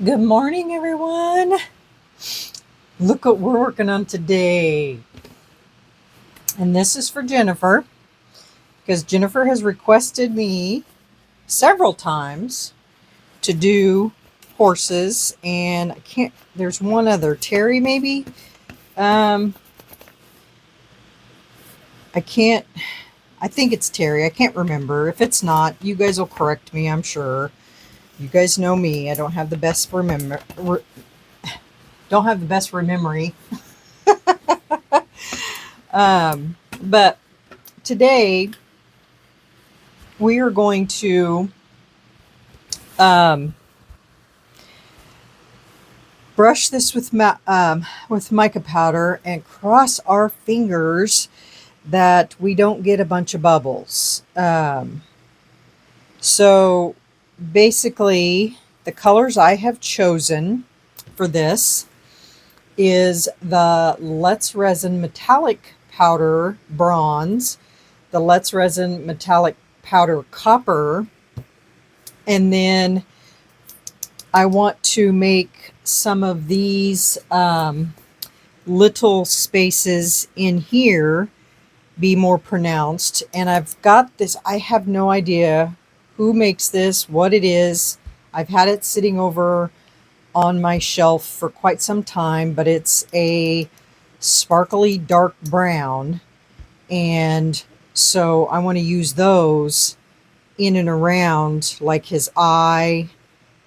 Good morning, everyone. Look what we're working on today. And this is for Jennifer, because Jennifer has requested me several times to do horses. And I can't, there's one other, Terry maybe? I can't, I think it's Terry. I can't remember. If it's not, you guys will correct me, I'm sure. You guys know me. I don't have the best don't have the best memory. But today we are going to brush this with mica powder and cross our fingers that we don't get a bunch of bubbles. So basically, the colors I have chosen for this is the Let's Resin Metallic Powder Bronze, the Let's Resin Metallic Powder Copper, and then I want to make some of these little spaces in here be more pronounced. And I've got this, I have no idea who makes this, what it is. I've had it sitting over on my shelf for quite some time, but it's a sparkly dark brown. And so I want to use those in and around like his eye,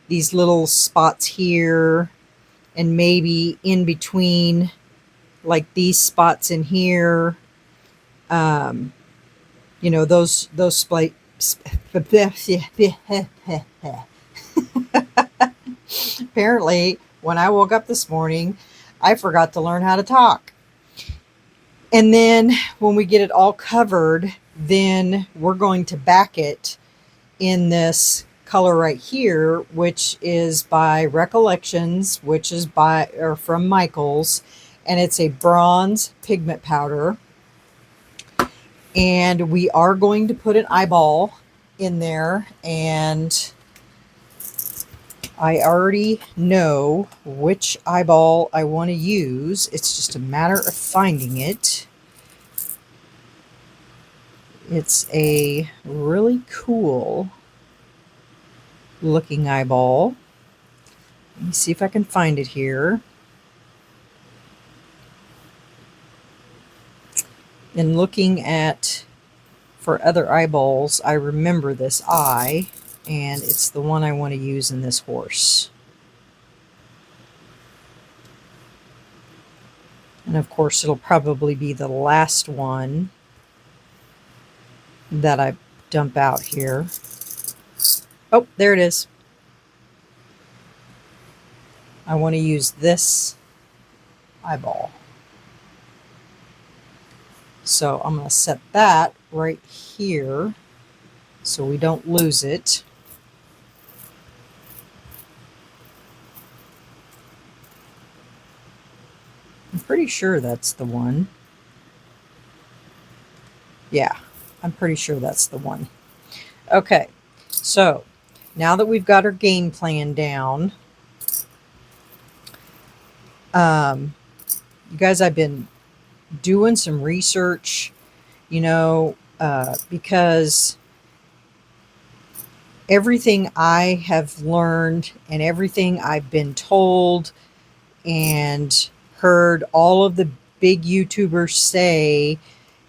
these little spots here, and maybe in between like these spots in here. You know, those apparently when I woke up this morning, I forgot to learn how to talk. And then when we get it all covered, then we're going to back it in this color right here, which is by Recollections, which is from Michaels, and it's a bronze pigment powder. And we are going to put an eyeball in there, and I already know which eyeball I want to use. It's just a matter of finding it. It's a really cool looking eyeball. Let me see if I can find it here. In looking at for other eyeballs, I remember this eye, and it's the one I want to use in this horse. And of course, it'll probably be the last one that I dump out here. Oh, there it is. I want to use this eyeball. So I'm going to set that right here so we don't lose it. I'm pretty sure that's the one. Yeah, I'm pretty sure that's the one. Okay, so now that we've got our game plan down, you guys, I've been doing some research, you know, because everything I have learned and everything I've been told and heard all of the big YouTubers say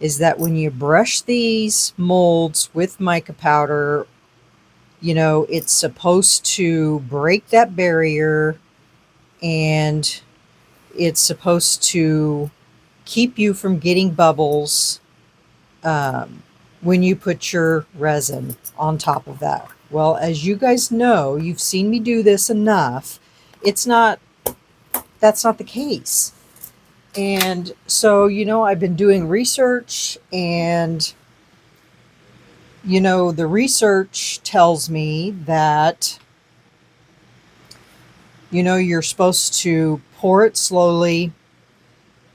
is that when you brush these molds with mica powder, you know, it's supposed to break that barrier, and it's supposed to keep you from getting bubbles when you put your resin on top of that. Well, as you guys know, you've seen me do this enough. That's not the case. And so, you know, I've been doing research, and, you know, the research tells me that, you know, you're supposed to pour it slowly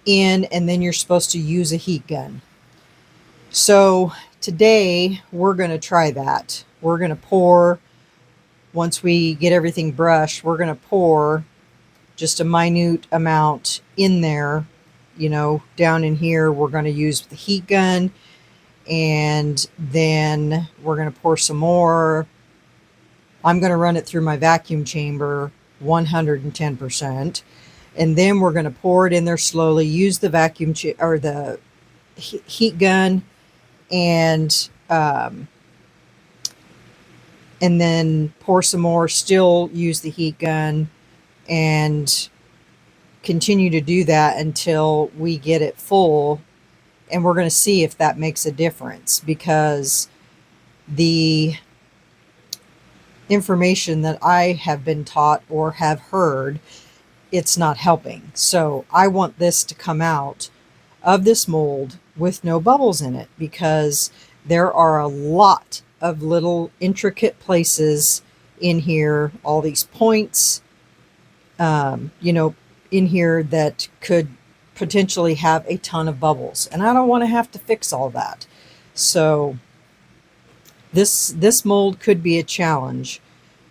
in, and then you're supposed to use a heat gun. So today we're going to try that. We're going to pour once we get everything brushed, we're going to pour just a minute amount in there. You know, down in here, we're going to use the heat gun, and then we're going to pour some more. I'm going to run it through my vacuum chamber 110%. And then we're going to pour it in there slowly, use the vacuum or the heat gun, and then pour some more, still use the heat gun, and continue to do that until we get it full. And we're going to see if that makes a difference, because the information that I have been taught or have heard, it's not helping. So I want this to come out of this mold with no bubbles in it, because there are a lot of little intricate places in here, all these points, you know, in here that could potentially have a ton of bubbles, and I don't want to have to fix all that. So this mold could be a challenge.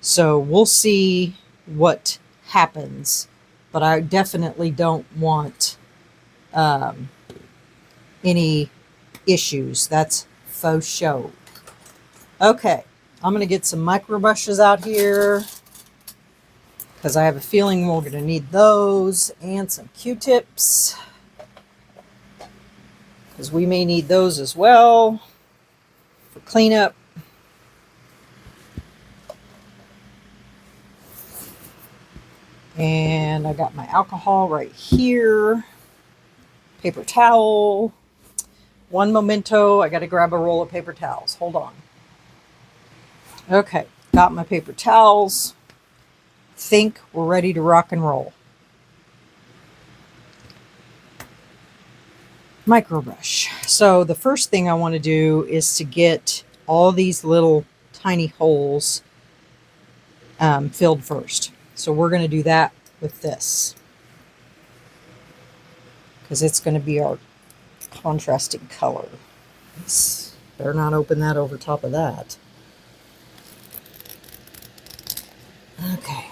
So we'll see what happens, but I definitely don't want any issues. That's faux show. Okay, I'm going to get some micro brushes out here, because I have a feeling we're going to need those, and some Q-tips, because we may need those as well for cleanup. And I got my alcohol right here, paper towel, one memento. I got to grab a roll of paper towels. Hold on. Okay, got my paper towels. Think we're ready to rock and roll. Micro brush. So the first thing I want to do is to get all these little tiny holes filled first. So we're going to do that with this, because it's going to be our contrasting color. Better not open that over top of that. Okay.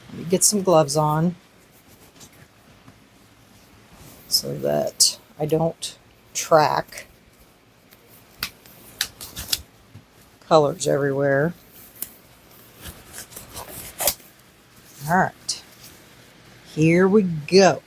Let me get some gloves on so that I don't track colors everywhere. All right, here we go.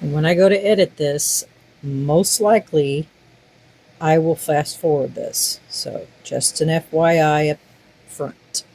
And when I go to edit this, most likely I will fast forward this. So just an FYI up front.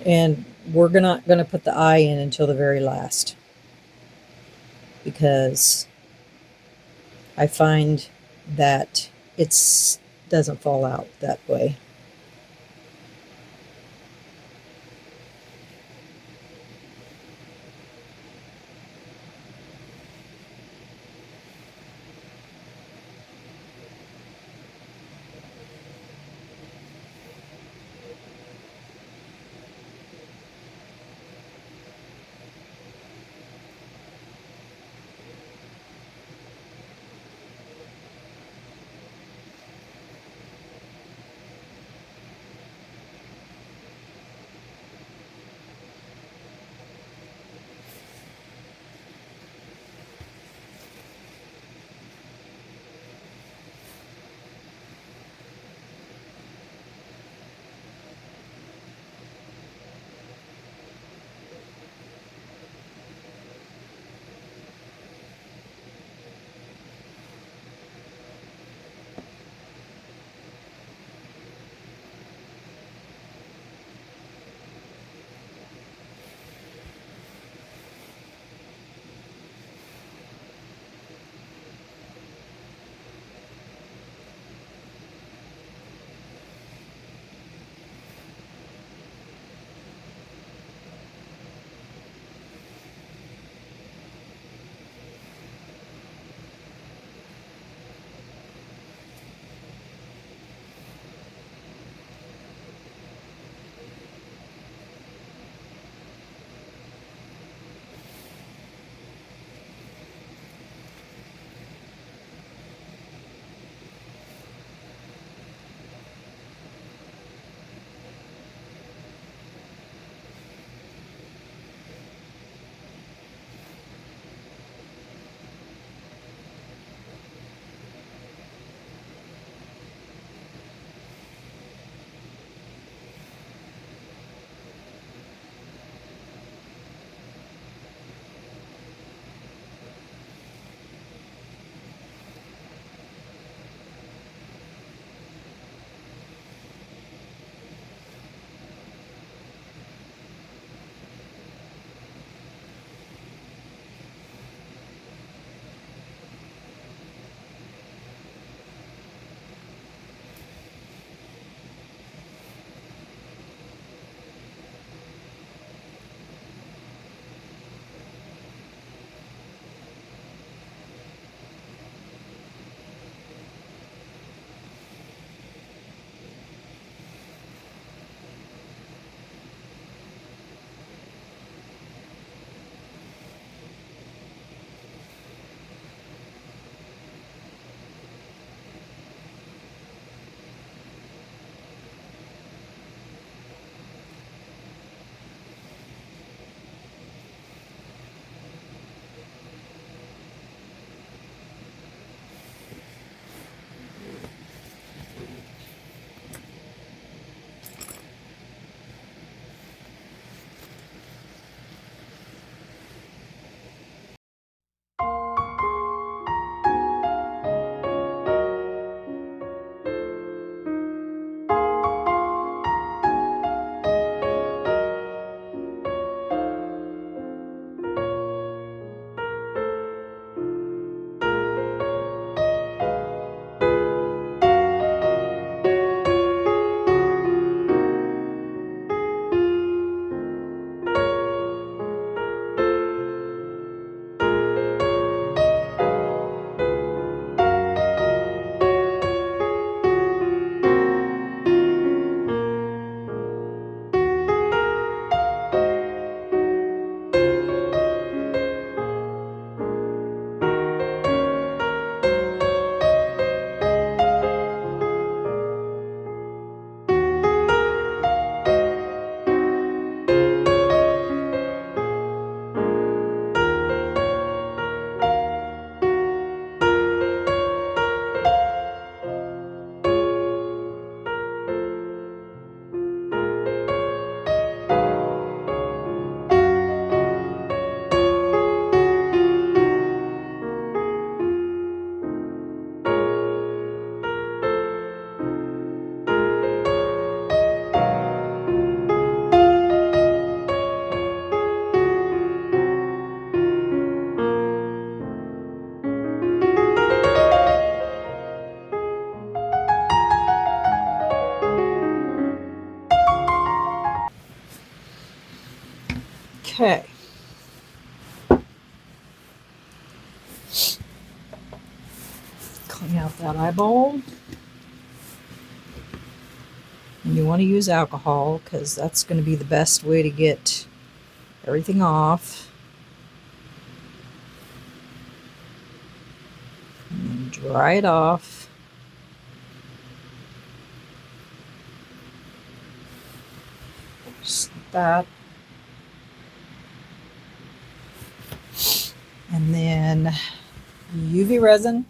And we're not going to put the eye in until the very last, because I find that it doesn't fall out that way. that eyeball. And you want to use alcohol because that's going to be the best way to get everything off. And then dry it off. Just like that. And then UV resin.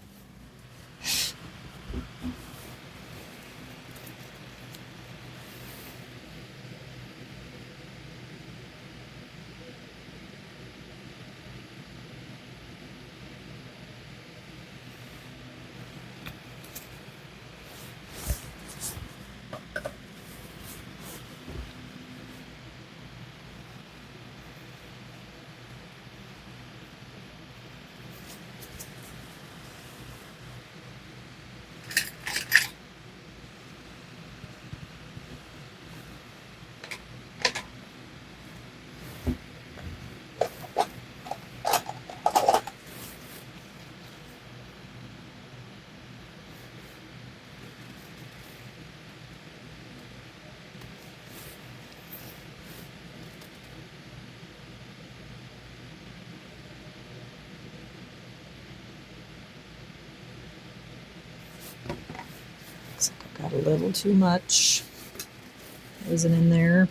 Looks like I've got a little too much resin in there.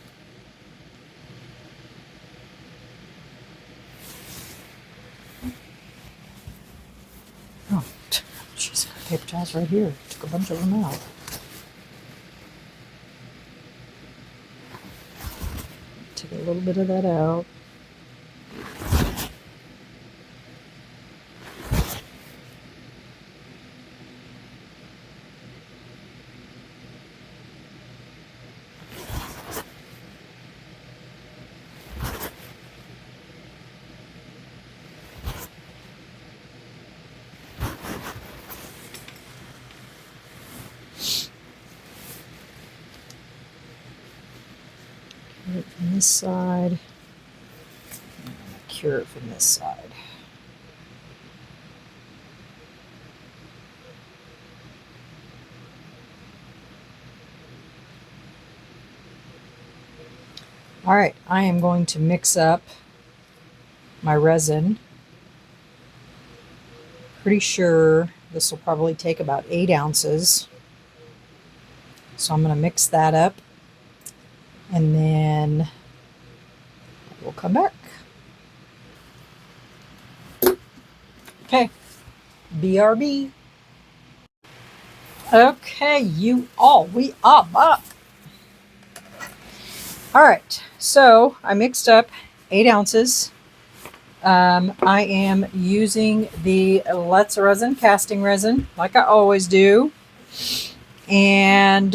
Oh, jeez, paper towels right here. Took a bunch of them out. Take a little bit of that out. Cure it from this side. And cure it from this side. All right, I am going to mix up my resin. Pretty sure this will probably take about 8 ounces. So I'm going to mix that up and then we'll come back. Okay, BRB. Okay, you all, we are back. All right, so I mixed up 8 ounces. I am using the Let's Resin casting resin, like I always do. And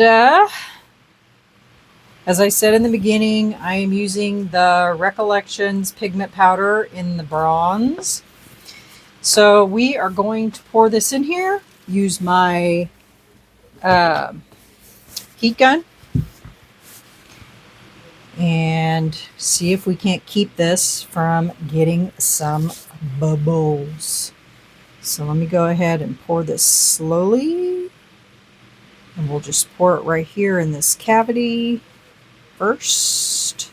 as I said in the beginning, I am using the Recollections pigment powder in the bronze. So we are going to pour this in here, use my heat gun, and see if we can't keep this from getting some bubbles. So let me go ahead and pour this slowly. And we'll just pour it right here in this cavity first.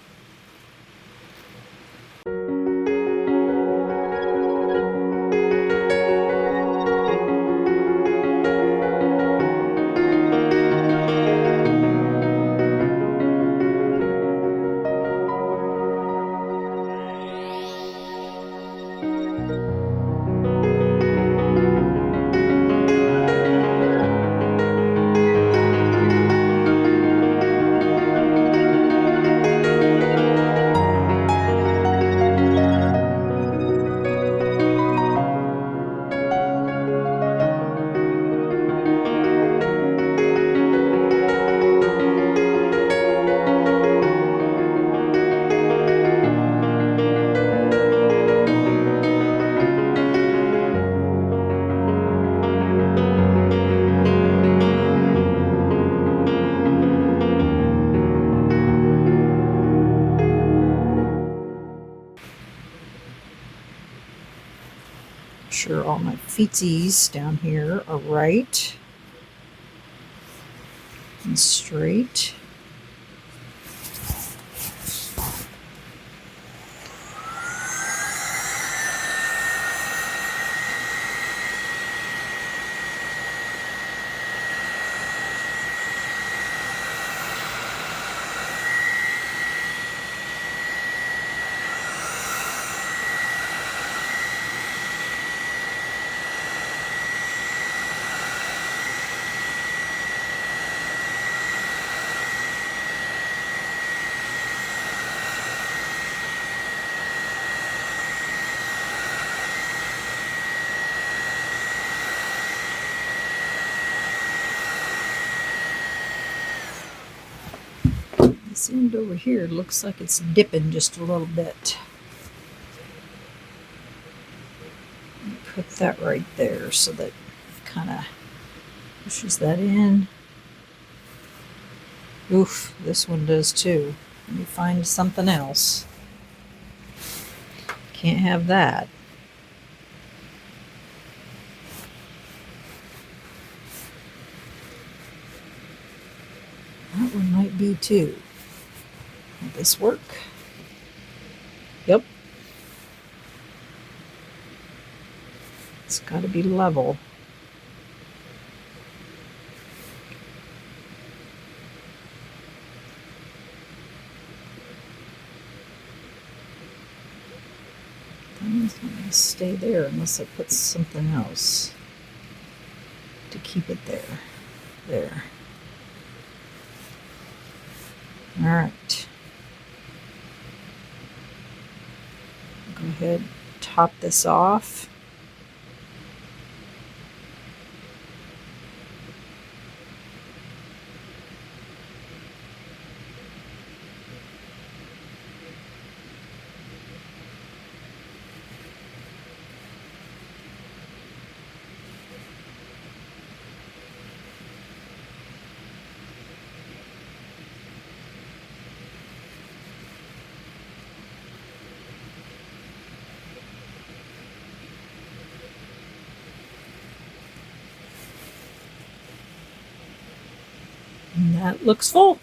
sure all my feetsies down here are right and straight. This end over here looks like it's dipping just a little bit. Put that right there so that kind of pushes that in. Oof, this one does too. Let me find something else. Can't have that. That one might be too. Will this work? Yep. It's got to be level. It's not going to stay there unless I put something else to keep it there. There. All right. Go ahead, top this off. And that looks full.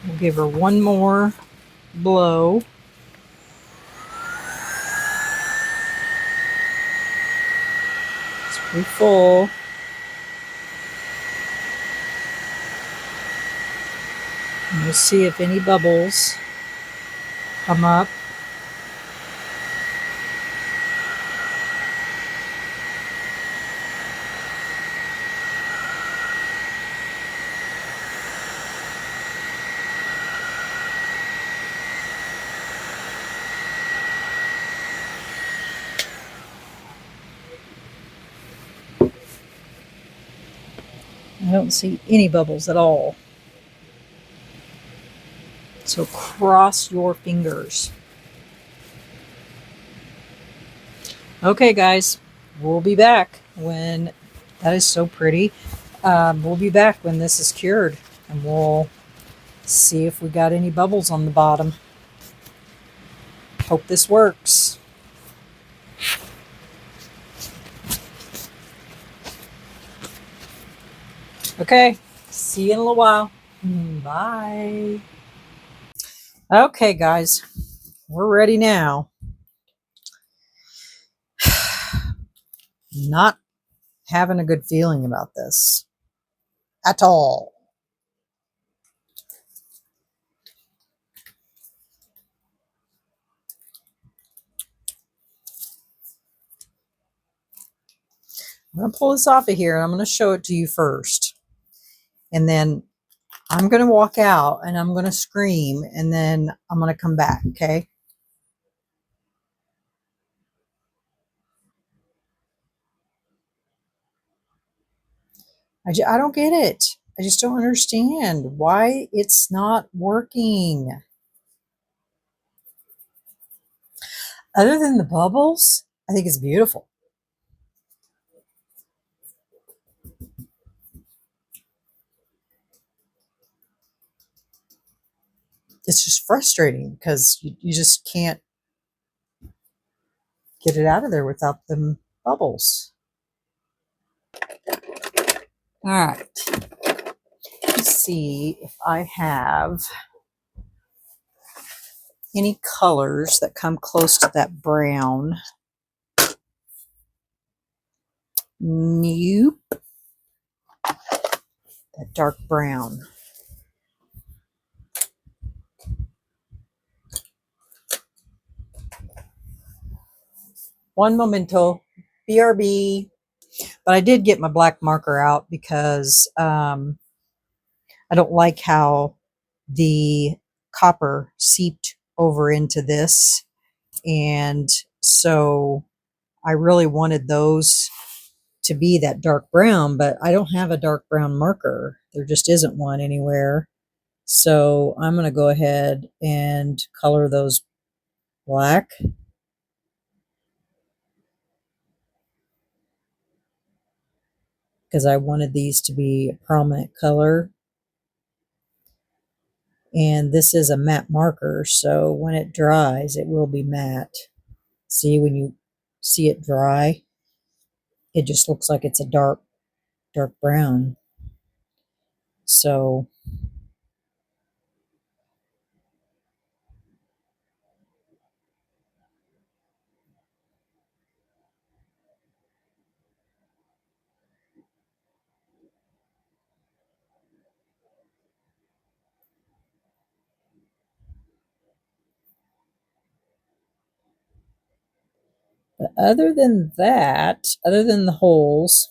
We'll give her one more blow. It's pretty full. And we'll see if any bubbles come up. I don't see any bubbles at all. So cross your fingers. Okay, guys, we'll be back when that is so pretty. We'll be back when this is cured, and we'll see if we got any bubbles on the bottom. Hope this works. Okay, see you in a little while. Bye. Okay, guys, we're ready now. Not having a good feeling about this at all. I'm going to pull this off of here, and I'm going to show it to you first. And then I'm going to walk out, and I'm going to scream, and then I'm going to come back, okay? I don't get it. I just don't understand why it's not working. Other than the bubbles, I think it's beautiful. it's just frustrating because you just can't get it out of there without them bubbles. All right. Let's see if I have any colors that come close to that brown. Nope. That dark brown. One momento. BRB. But I did get my black marker out because I don't like how the copper seeped over into this. And so I really wanted those to be that dark brown, but I don't have a dark brown marker. There just isn't one anywhere. So I'm going to go ahead and color those black. Because I wanted these to be a prominent color. And this is a matte marker, so when it dries, it will be matte. See, when you see it dry, it just looks like it's a dark brown. So but other than that, other than the holes,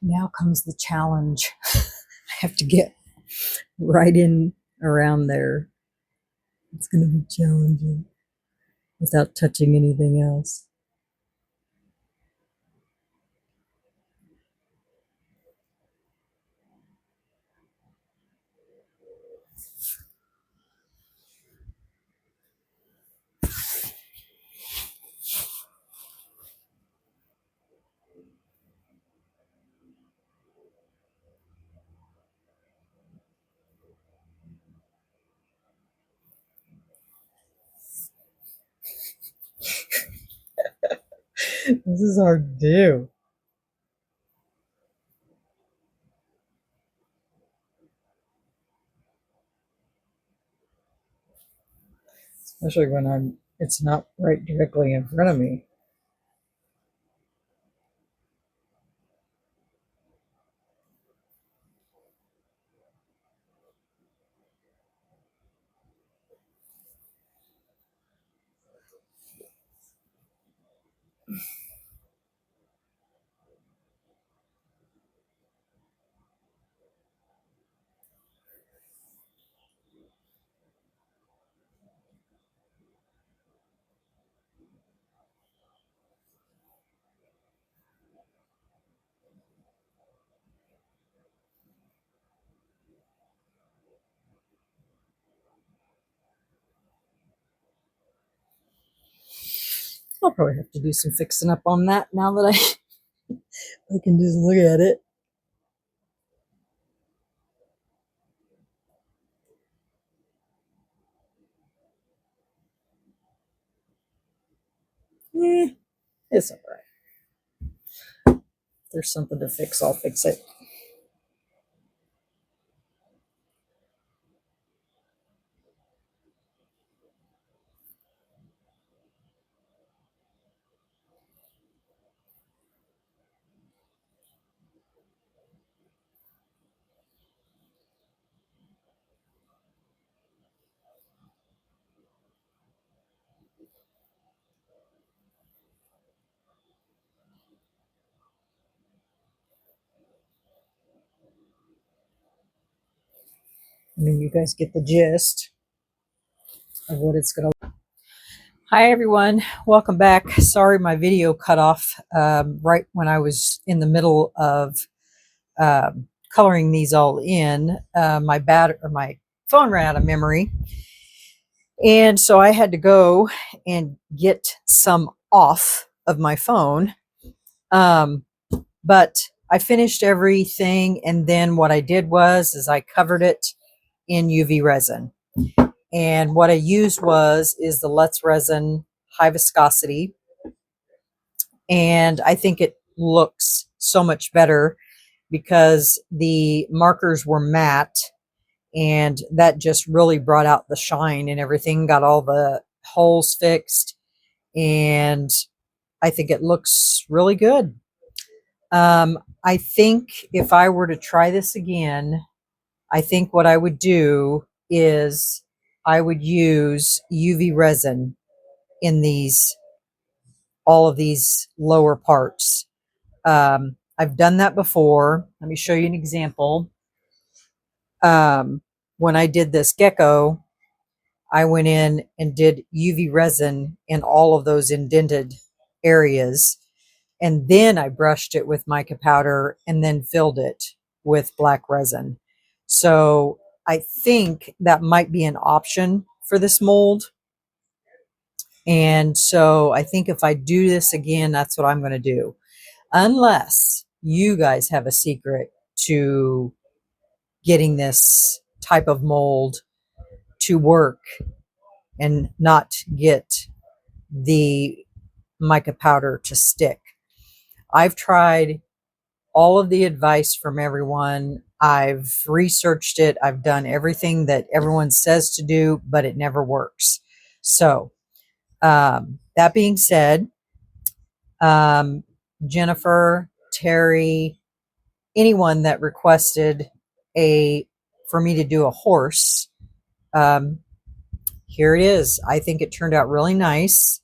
now comes the challenge. I have to get right in around there. It's going to be challenging without touching anything else. This is hard to do. Especially when it's not right directly in front of me. probably have to do some fixing up on that now that I can just look at it. It's all right. If there's something to fix, I'll fix it. I mean, you guys get the gist of what it's going to. Hi, everyone. Welcome back. Sorry, my video cut off right when I was in the middle of coloring these all in. My phone ran out of memory. And so I had to go and get some off of my phone. But I finished everything. And then what I did is I covered it in UV resin. And what I used is the Let's Resin high viscosity. And I think it looks so much better because the markers were matte, and that just really brought out the shine and everything, got all the holes fixed, and I think it looks really good. I think if I were to try this again, I think what I would do is I would use UV resin in all of these lower parts. I've done that before. Let me show you an example. When I did this gecko, I went in and did UV resin in all of those indented areas. And then I brushed it with mica powder and then filled it with black resin. So I think that might be an option for this mold. And so I think if I do this again, that's what I'm going to do. Unless you guys have a secret to getting this type of mold to work and not get the mica powder to stick. I've tried all of the advice from everyone. I've researched it. I've done everything that everyone says to do, but it never works. So that being said, Jennifer, Terry, anyone that requested for me to do a horse, here it is. I think it turned out really nice.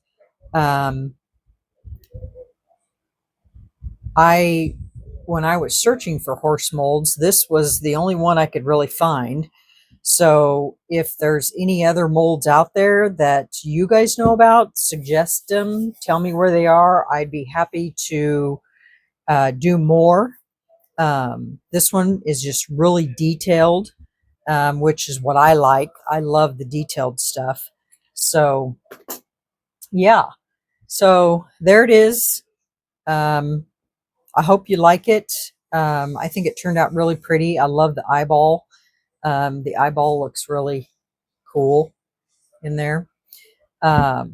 When I was searching for horse molds, this was the only one I could really find. So if there's any other molds out there that you guys know about, suggest them, tell me where they are. I'd be happy to do more. This one is just really detailed, which is what I like. I love the detailed stuff. So yeah, so there it is. I hope you like it. I think it turned out really pretty. I love the eyeball. The eyeball looks really cool in there. But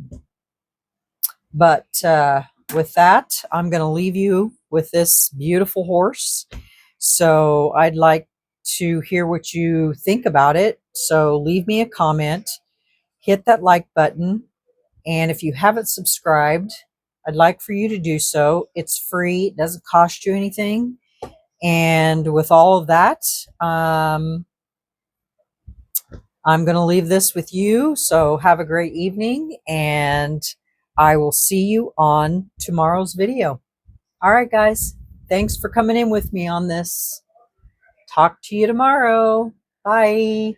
with that, I'm going to leave you with this beautiful horse. So I'd like to hear what you think about it. So leave me a comment, hit that like button. And if you haven't subscribed, I'd like for you to do so. It's free. It doesn't cost you anything. And with all of that, I'm going to leave this with you. So have a great evening, and I will see you on tomorrow's video. All right, guys. Thanks for coming in with me on this. Talk to you tomorrow. Bye.